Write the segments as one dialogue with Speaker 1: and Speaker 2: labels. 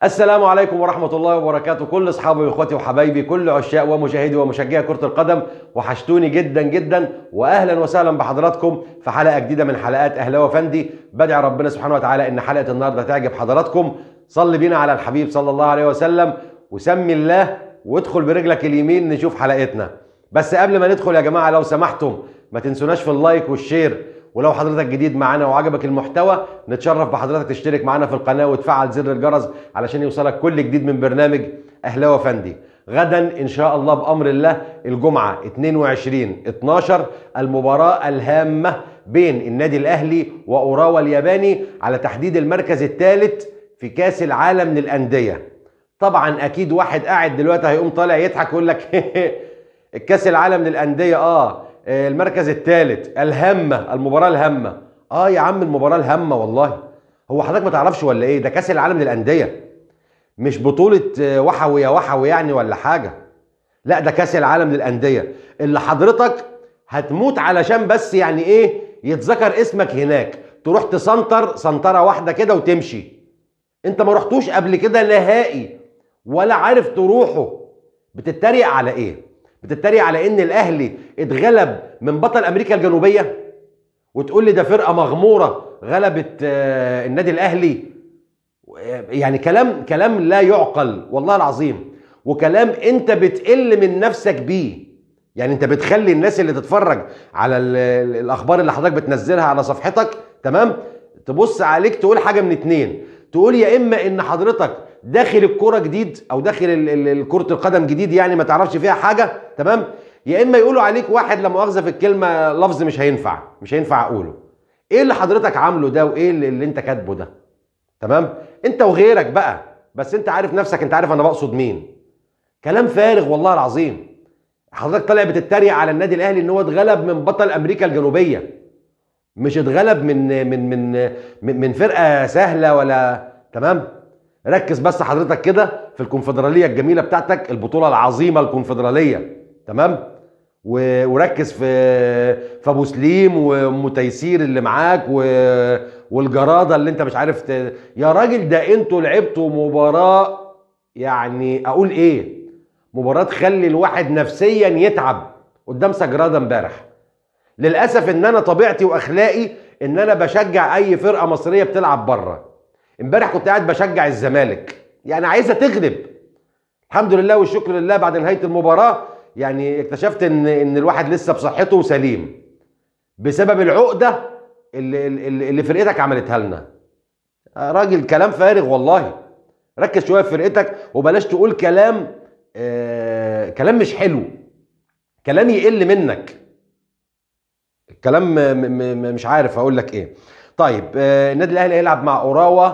Speaker 1: السلام عليكم ورحمة الله وبركاته. كل أصحابي وإخواتي وحبايبي، كل عشاق ومشاهدي ومشجعي كرة القدم، وحشتوني جدا جدا، وأهلا وسهلا بحضراتكم في حلقة جديدة من حلقات أهلاوي فندي. بدعي ربنا سبحانه وتعالى إن حلقة النهاردة تعجب حضراتكم. صلي بينا على الحبيب صلى الله عليه وسلم، وسمي الله وادخل برجلك اليمين نشوف حلقتنا. بس قبل ما ندخل يا جماعة لو سمحتم ما تنسوناش في اللايك والشير، ولو حضرتك جديد معانا وعجبك المحتوى نتشرف بحضرتك تشترك معانا في القناة وتفعل زر الجرس علشان يوصلك كل جديد من برنامج أهلاوي فندي. غدا إن شاء الله بأمر الله الجمعة 22/12 المباراة الهامة بين النادي الأهلي وأوراوا الياباني على تحديد المركز الثالث في كأس العالم للأندية. طبعا أكيد واحد قاعد دلوقتي هيقوم طالع يضحك ويقول لك الكأس العالم للأندية المركز الثالث الهامة، المباراة الهامة. يا عم المباراة الهامة والله. هو حضرتك ما تعرفش ولا ايه؟ ده كأس العالم للأندية، مش بطولة وحوي يا وحوي يعني ولا حاجة. لا ده كأس العالم للأندية اللي حضرتك هتموت علشان بس يعني ايه يتذكر اسمك هناك، تروح تسنطر سنطرة واحدة كده وتمشي. انت ما رحتوش قبل كده نهائي ولا عارف تروحه. بتتريق على ايه؟ بتتريق على ان الاهلي اتغلب من بطل امريكا الجنوبيه وتقول لي ده فرقه مغموره غلبت النادي الاهلي؟ يعني كلام لا يعقل والله العظيم، وكلام انت بتقل من نفسك بيه. يعني انت بتخلي الناس اللي تتفرج على الاخبار اللي حضرتك بتنزلها على صفحتك تمام تبص عليك تقول حاجه من اتنين. تقول يا اما ان حضرتك داخل الكوره جديد او داخل كره القدم جديد، يعني ما تعرفش فيها حاجه تمام، يا اما يقولوا عليك واحد لا مؤاخذه في الكلمه لفظ مش هينفع اقوله. ايه اللي حضرتك عامله ده وايه اللي انت كاتبه ده؟ تمام، انت وغيرك بقى، بس انت عارف نفسك، انت عارف انا بقصد مين. كلام فارغ والله العظيم. حضرتك طالع بتتريق على النادي الاهلي ان هو اتغلب من بطل امريكا الجنوبيه، مش اتغلب من فرقه سهله ولا تمام. ركز بس حضرتك كده في الكونفدراليه الجميله بتاعتك، البطوله العظيمه الكونفدراليه تمام، وركز في ابو سليم ومتيسير اللي معاك والجراده اللي انت مش عارف يا راجل ده انتوا لعبتوا مباراه، يعني اقول ايه، مباراه تخلي الواحد نفسيا يتعب قدام سجراده امبارح. للاسف ان انا طبيعتي واخلاقي ان انا بشجع اي فرقه مصريه بتلعب بره. امبارح كنت قاعد بشجع الزمالك، يعني عايزه تغلب. الحمد لله والشكر لله بعد نهايه المباراه يعني اكتشفت ان الواحد لسه بصحته وسليم بسبب العقده اللي فرقتك عملتها لنا. راجل كلام فارغ والله. ركز شويه في فرقتك وبلاش تقول كلام مش حلو، كلام يقل منك، كلام مش عارف اقول لك ايه. طيب النادي الاهلي هيلعب مع اوراوا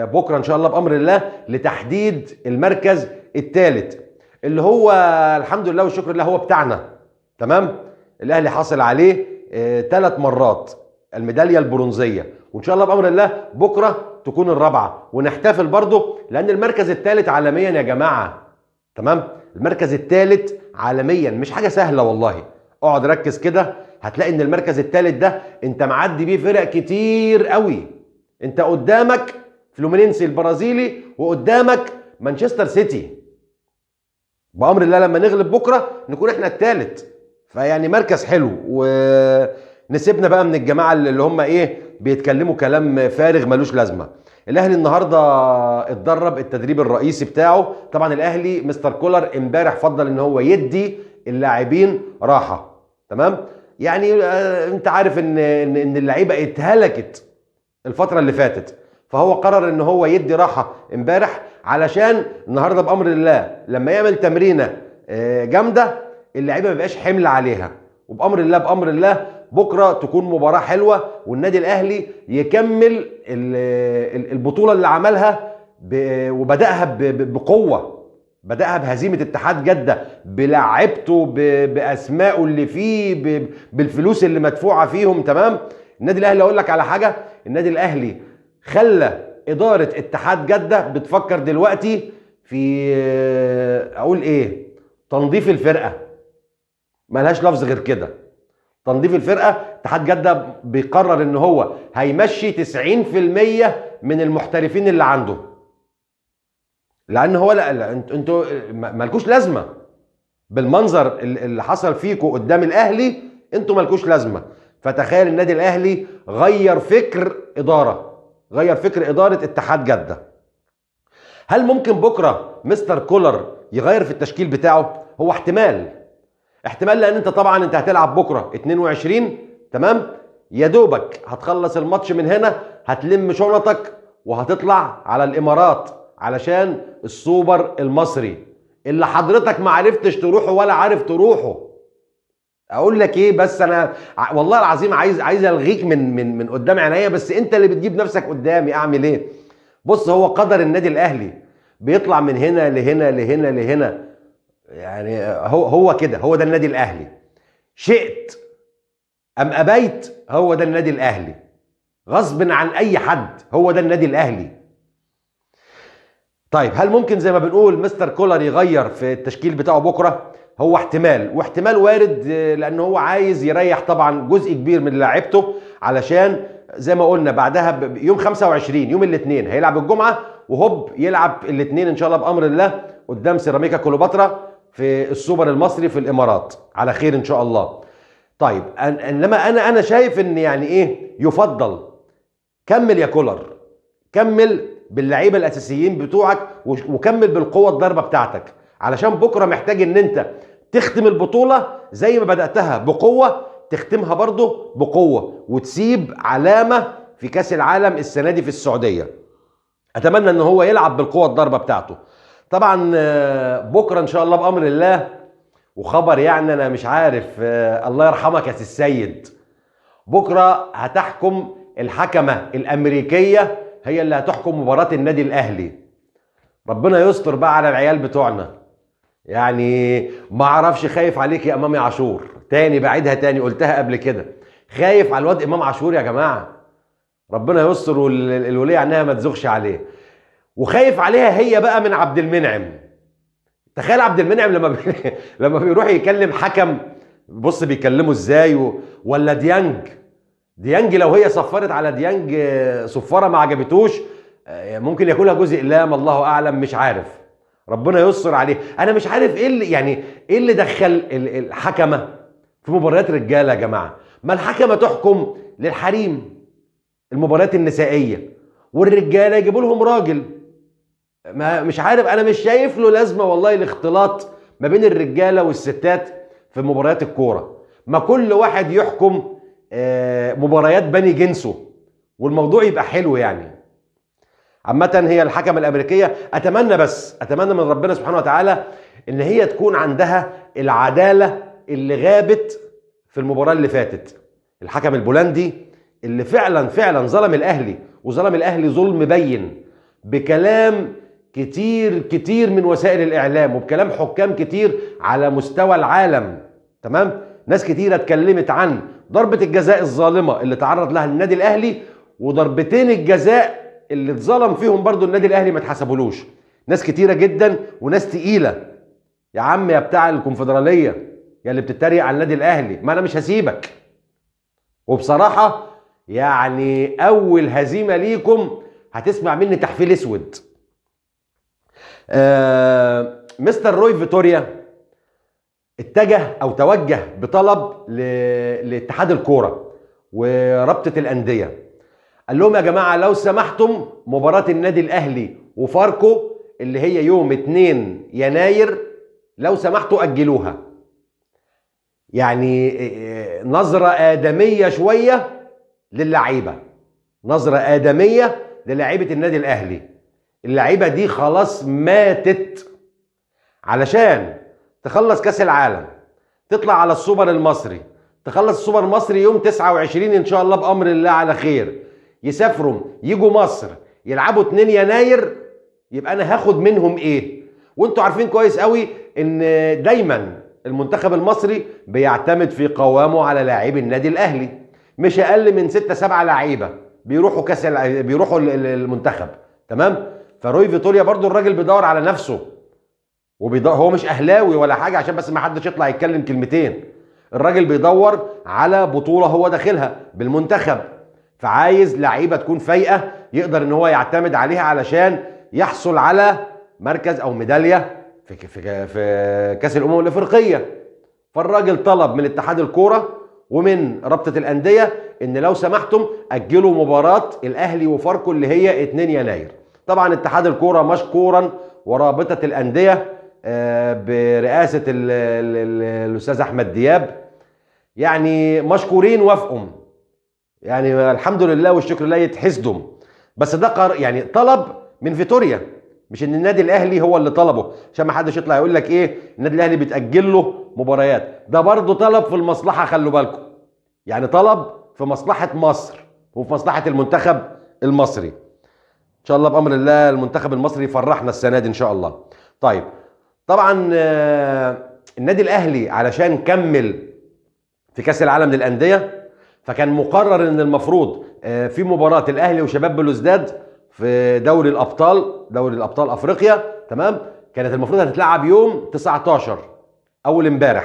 Speaker 1: بكره ان شاء الله بامر الله لتحديد المركز الثالث اللي هو الحمد لله والشكر لله هو بتاعنا تمام. الاهلي حاصل عليه 3 مرات الميداليه البرونزيه، وان شاء الله بامر الله بكره تكون الرابعه، ونحتفل برضه لان المركز الثالث عالميا يا جماعه تمام. المركز الثالث عالميا مش حاجه سهله والله. اقعد ركز كده هتلاقي ان المركز الثالث ده انت معدي بيه فرق كتير قوي. انت قدامك فلومينينسي البرازيلي وقدامك مانشستر سيتي. بأمر الله لما نغلب بكرة نكون احنا الثالث، فيعني مركز حلو. ونسيبنا بقى من الجماعة اللي هم بيتكلموا كلام فارغ ملوش لازمة. الاهلي النهارده اتدرب التدريب الرئيسي بتاعه. طبعا الاهلي مستر كولر امبارح فضل ان هو يدي اللاعبين راحة تمام. يعني انت عارف ان اللعيبه اتهلكت الفتره اللي فاتت، فهو قرر ان هو يدي راحه امبارح علشان النهارده بامر الله لما يعمل تمرينه جامده اللعيبه ما يبقاش حمل عليها. وبامر الله بكره تكون مباراه حلوه والنادي الاهلي يكمل البطوله اللي عملها وبداها بقوه. بدأها بهزيمة اتحاد جدة بلاعبته بأسمائه اللي فيه بالفلوس اللي مدفوعة فيهم تمام. النادي الأهلي أقول لك على حاجة، النادي الأهلي خلى إدارة اتحاد جدة بتفكر دلوقتي في أقول تنظيف الفرقة. ملهاش لفظ غير كده، تنظيف الفرقة. اتحاد جدة بيقرر ان هو هيمشي 90% من المحترفين اللي عنده. لان هو لا انتوا مالكوش لازمه بالمنظر اللي حصل فيكم قدام الاهلي، انتوا مالكوش لازمه. فتخيل النادي الاهلي غير فكر اداره، غير فكر اداره اتحاد جده. هل ممكن بكره مستر كولر يغير في التشكيل بتاعه؟ هو احتمال لان انت طبعا انت هتلعب بكره 22 تمام، يا دوبك هتخلص الماتش من هنا هتلم شنطك وهتطلع على الامارات علشان السوبر المصري اللي حضرتك ما عرفتش تروحه ولا عارف تروحه. اقول لك ايه بس انا والله العظيم عايز الغيك من قدام عينيا، بس انت اللي بتجيب نفسك قدامي، اعمل ايه؟ بص، هو قدر النادي الاهلي بيطلع من هنا لهنا لهنا لهنا، يعني هو كده، هو ده النادي الاهلي. شئت ام ابيت هو ده النادي الاهلي، غصب عن اي حد هو ده النادي الاهلي. طيب هل ممكن زي ما بنقول مستر كولر يغير في التشكيل بتاعه بكره؟ هو واحتمال وارد، لان هو عايز يريح طبعا جزء كبير من لاعيبته، علشان زي ما قلنا بعدها يوم 25 يوم الاثنين هيلعب الجمعه، وهوب يلعب الاثنين ان شاء الله بامر الله قدام سيراميكا كليوباترا في السوبر المصري في الامارات على خير ان شاء الله. طيب انما انا شايف ان يعني ايه، يفضل كمل يا كولر، كمل باللعيبه الاساسيين بتوعك وكمل بالقوه الضربه بتاعتك، علشان بكره محتاج ان انت تختم البطوله زي ما بداتها بقوه، تختمها برضه بقوه وتسيب علامه في كاس العالم السنه دي في السعوديه. اتمنى ان هو يلعب بالقوه الضربه بتاعته. طبعا بكره ان شاء الله بامر الله، وخبر يعني انا مش عارف، الله يرحمك يا سي السيد، بكره هتحكم الحكمه الامريكيه، هي اللي هتحكم مباراه النادي الاهلي. ربنا يستر بقى على العيال بتوعنا، يعني ما اعرفش، خايف عليك يا امام عاشور، تاني بعيدها تاني، قلتها قبل كده، خايف على الواد امام عاشور يا جماعه. ربنا يستر والوليه عنها ما تزغش عليه، وخايف عليها هي بقى من عبد المنعم. تخيل عبد المنعم لما بيروح يكلم حكم، بص بيكلمه ازاي، ولا ديانج لو هي صفرت على ديانج صفاره ما عجبتوش، ممكن ياكلها جزء اقلام، الله اعلم، مش عارف. ربنا يستر عليه. انا مش عارف ايه اللي دخل الحكمه في مباريات رجاله يا جماعه. ما الحكمه تحكم للحريم المباريات النسائيه، والرجاله يجيبوا لهم راجل. ما مش عارف، انا مش شايف له لازمه والله الاختلاط ما بين الرجاله والستات في مباريات الكوره. ما كل واحد يحكم مباريات بني جنسه والموضوع يبقى حلو يعني. عامة هي الحكم الامريكيه، اتمنى من ربنا سبحانه وتعالى ان هي تكون عندها العداله اللي غابت في المباراه اللي فاتت. الحكم البولندي اللي فعلا ظلم الاهلي، وظلم الاهلي ظلم بين، بكلام كتير من وسائل الاعلام، وبكلام حكام كتير على مستوى العالم. تمام، ناس كتيره اتكلمت عن ضربه الجزاء الظالمه اللي تعرض لها النادي الاهلي، وضربتين الجزاء اللي اتظلم فيهم برضو النادي الاهلي ما اتحسبولوش. ناس كتيره جدا وناس تقيله. يا عم يا بتاع الكونفدراليه يا اللي بتتريق على النادي الاهلي، ما انا مش هسيبك. وبصراحه يعني اول هزيمه ليكم هتسمع مني تحفيل اسود. مستر روي فيتوريا اتجه او توجه بطلب لاتحاد الكوره ورابطه الانديه، قال لهم يا جماعه لو سمحتم مباراه النادي الاهلي وفاركو اللي هي يوم 2 يناير لو سمحتوا اجلوها. يعني نظره ادميه شويه للعيبه، نظره ادميه للاعيبه النادي الاهلي. اللعيبه دي خلاص ماتت، علشان تخلص كاس العالم، تطلع على السوبر المصري، تخلص السوبر المصري يوم 29 ان شاء الله بامر الله على خير، يسافروا يجوا مصر يلعبوا 2 يناير. يبقى انا هاخد منهم ايه؟ وانتوا عارفين كويس قوي ان دايما المنتخب المصري بيعتمد في قوامه على لاعبي النادي الاهلي، مش اقل من 6-7 لعيبه بيروحوا المنتخب. تمام، فروي فيتوريا برضو الراجل بيدور على نفسه، هو مش اهلاوي ولا حاجه عشان بس ما حدش يطلع يتكلم كلمتين. الراجل بيدور على بطوله هو داخلها بالمنتخب، فعايز لعيبه تكون فايقه يقدر ان هو يعتمد عليها علشان يحصل على مركز او ميداليه في كاس الامم الافريقيه. فالراجل طلب من اتحاد الكوره ومن رابطه الانديه ان لو سمحتم اجلوا مباراه الاهلي وفاركو اللي هي 2 يناير. طبعا اتحاد الكوره مشكورا ورابطه الانديه برئاسه الاستاذ احمد دياب يعني مشكورين وافقوا، يعني الحمد لله والشكر لله يتحسدوا. بس ده يعني طلب من فيتوريا، مش ان النادي الاهلي هو اللي طلبه، عشان ما حدش يطلع يقول لك ايه النادي الاهلي بتاجل له مباريات. ده برضه طلب في المصلحه، خلوا بالكم، يعني طلب في مصلحه مصر وفي مصلحه المنتخب المصري. ان شاء الله بامر الله المنتخب المصري يفرحنا السنه دي ان شاء الله. طيب طبعا النادي الاهلي علشان كمل في كاس العالم للانديه، فكان مقرر ان المفروض في مباراه الاهلي وشباب بلوزداد في دوري الابطال افريقيا، تمام، كانت المفروض هتتلعب يوم 19 اول امبارح.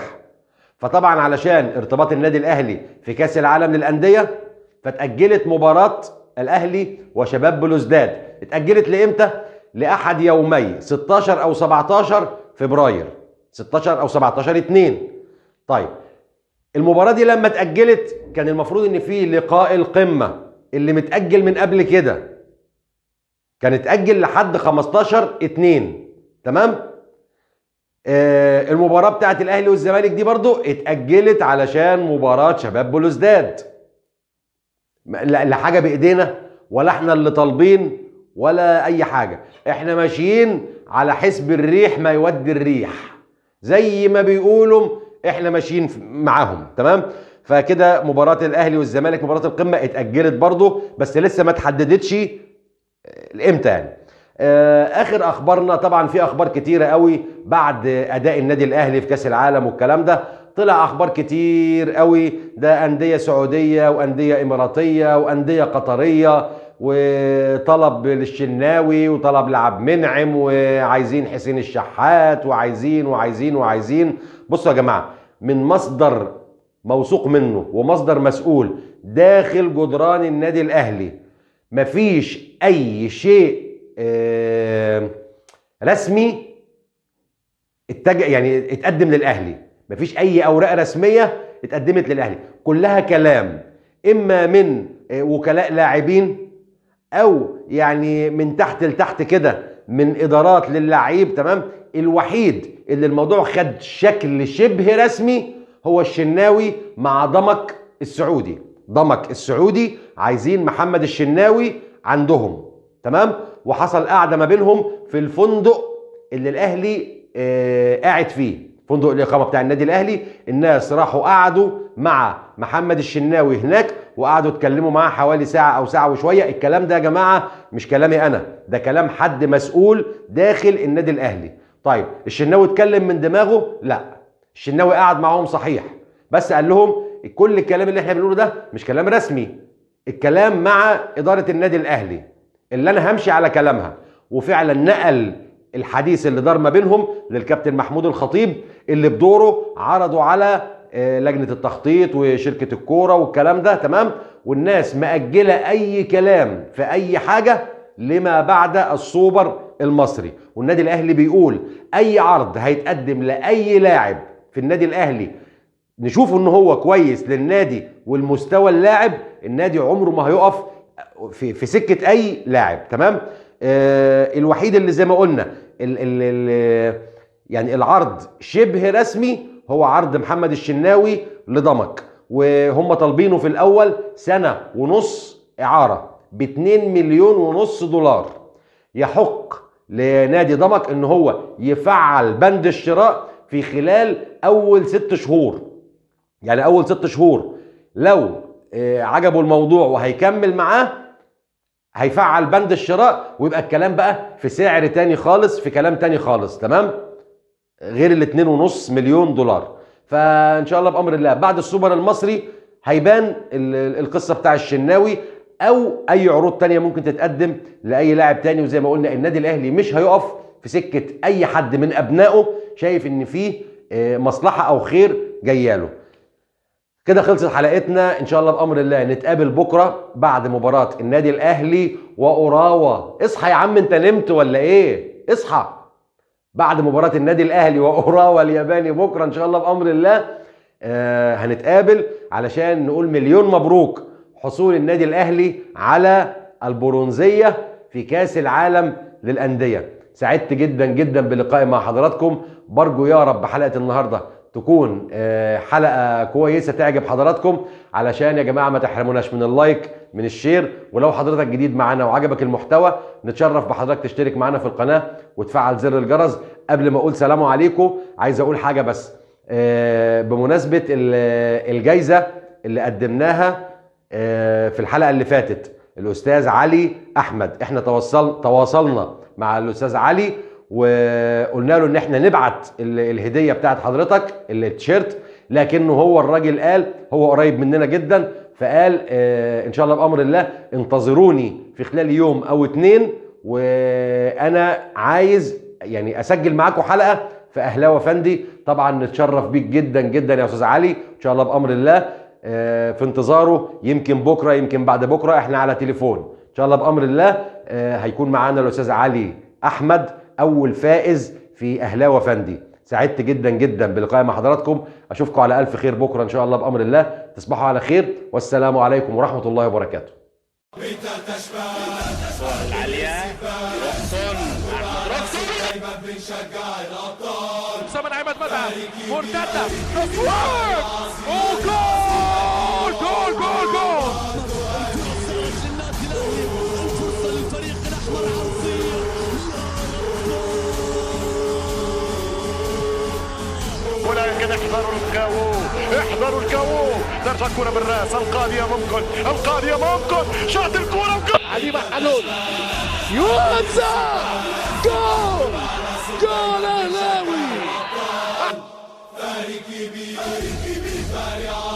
Speaker 1: فطبعا علشان ارتباط النادي الاهلي في كاس العالم للانديه فتاجلت مباراه الاهلي وشباب بلوزداد. اتاجلت لامتى؟ لاحد يومي 16 او 17 فبراير، 16 او 17 2. طيب المباراه دي لما اتاجلت كان المفروض ان في لقاء القمه اللي متاجل من قبل كده كان اتاجل لحد 15 2، تمام. المباراه بتاعت الاهلي والزمالك دي برضو اتاجلت علشان مباراه شباب بلوزداد. لا حاجه بايدينا ولا احنا اللي طالبين ولا اي حاجه، احنا ماشيين على حسب الريح ما يودي الريح، زي ما بيقولوا احنا ماشيين معاهم، تمام. فكده مباراه الاهلي والزمالك مباراه القمه اتاجلت برضو، بس لسه ما اتحددتش امتى يعني. اخر اخبارنا طبعا في اخبار كتيره قوي بعد اداء النادي الاهلي في كاس العالم والكلام ده. طلع اخبار كتير قوي، ده انديه سعوديه وانديه اماراتيه وانديه قطريه، وطلب للشناوي وطلب لعب منعم وعايزين حسين الشحات وعايزين. بصوا يا جماعه، من مصدر موثوق منه ومصدر مسؤول داخل جدران النادي الاهلي مفيش اي شيء رسمي يعني اتقدم للاهلي. مفيش اي اوراق رسميه اتقدمت للاهلي، كلها كلام اما من وكلاء لاعبين او يعني من تحت لتحت كده من ادارات للعيب، تمام. الوحيد اللي الموضوع خد شكل شبه رسمي هو الشناوي مع ضمك السعودي عايزين محمد الشناوي عندهم، تمام. وحصل قعده ما بينهم في الفندق اللي الاهلي قاعد فيه، فندق الاقامه بتاع النادي الاهلي. الناس راحوا قعدوا مع محمد الشناوي هناك وقعدوا اتكلموا معاه حوالي ساعه او ساعه وشويه. الكلام ده يا جماعه مش كلامي انا، ده كلام حد مسؤول داخل النادي الاهلي. طيب الشناوي اتكلم من دماغه؟ لا، الشناوي قعد معاهم صحيح، بس قال لهم كل الكلام اللي احنا بنقوله ده مش كلام رسمي، الكلام مع اداره النادي الاهلي اللي انا همشي على كلامها. وفعلا نقل الحديث اللي دار ما بينهم للكابتن محمود الخطيب اللي بدوره عرضوا على لجنه التخطيط وشركه الكوره والكلام ده، تمام. والناس مأجله اي كلام في اي حاجه لما بعد السوبر المصري. والنادي الاهلي بيقول اي عرض هيتقدم لاي لاعب في النادي الاهلي نشوفه ان هو كويس للنادي والمستوى اللاعب، النادي عمره ما هيقف في سكه اي لاعب، تمام. الوحيد اللي زي ما قلنا يعني العرض شبه رسمي هو عرض محمد الشناوي لضمك، وهم طالبينه في الاول 1.5 سنة اعاره ب2.5 مليون دولار. يحق لنادي ضمك ان هو يفعل بند الشراء في خلال اول 6 شهور، يعني اول 6 شهور لو عجبه الموضوع وهيكمل معاه هيفعل بند الشراء، ويبقى الكلام بقى في سعر تاني خالص، في كلام تاني خالص، تمام، غير ال2.5 مليون دولار. فان شاء الله بامر الله بعد السوبر المصري هيبان القصه بتاع الشناوي او اي عروض تانية ممكن تتقدم لاي لاعب تاني. وزي ما قلنا النادي الاهلي مش هيقف في سكه اي حد من ابنائه شايف ان فيه مصلحه او خير جاياله. كده خلصت حلقتنا، ان شاء الله بامر الله نتقابل بكره بعد مباراه النادي الاهلي واوراوا. اصحى يا عم، انت نمت ولا ايه؟ اصحى. بعد مباراه النادي الاهلي واوراوا الياباني بكره ان شاء الله بامر الله هنتقابل علشان نقول مليون مبروك حصول النادي الاهلي على البرونزيه في كاس العالم للانديه. سعدت جدا جدا بلقائي مع حضراتكم، برجو يا رب حلقه النهارده تكون حلقه كويسه تعجب حضراتكم، علشان يا جماعه ما تحرموناش من اللايك من الشير، ولو حضرتك جديد معانا وعجبك المحتوى نتشرف بحضرتك تشترك معانا في القناه وتفعل زر الجرس. قبل ما اقول سلام عليكم عايز اقول حاجه بس بمناسبه الجائزه اللي قدمناها في الحلقه اللي فاتت، الاستاذ علي احمد، احنا تواصلنا مع الاستاذ علي وقلنا له ان احنا نبعت الهديه بتاعت حضرتك التيشيرت، لكنه هو الراجل قال هو قريب مننا جدا، فقال ان شاء الله بامر الله انتظروني في خلال يوم او 2، وانا عايز يعني اسجل معاكم حلقه في اهلاوي فندي. طبعا نتشرف بيك جدا جدا يا استاذ علي، ان شاء الله بامر الله في انتظاره، يمكن بكره يمكن بعد بكره، احنا على تليفون ان شاء الله بامر الله. هيكون معانا الاستاذ علي احمد اول فائز في اهلاوي فندي. سعدت جدا جدا بلقائي مع حضراتكم، اشوفكم على الف خير بكره ان شاء الله بامر الله. تصبحوا على خير والسلام عليكم ورحمه الله وبركاته.
Speaker 2: من عماد متعب مرتدة تصوير وجول جول جول جول. الفرصة للفريق الأحمر عرضية، ولكن احذروا الكاو احذروا الكاو. ترجع الكرة بالراس، القاضية ممكن شاط الكرة علي محلول يوزع جول جول اهلاوي. فارق كبير فارق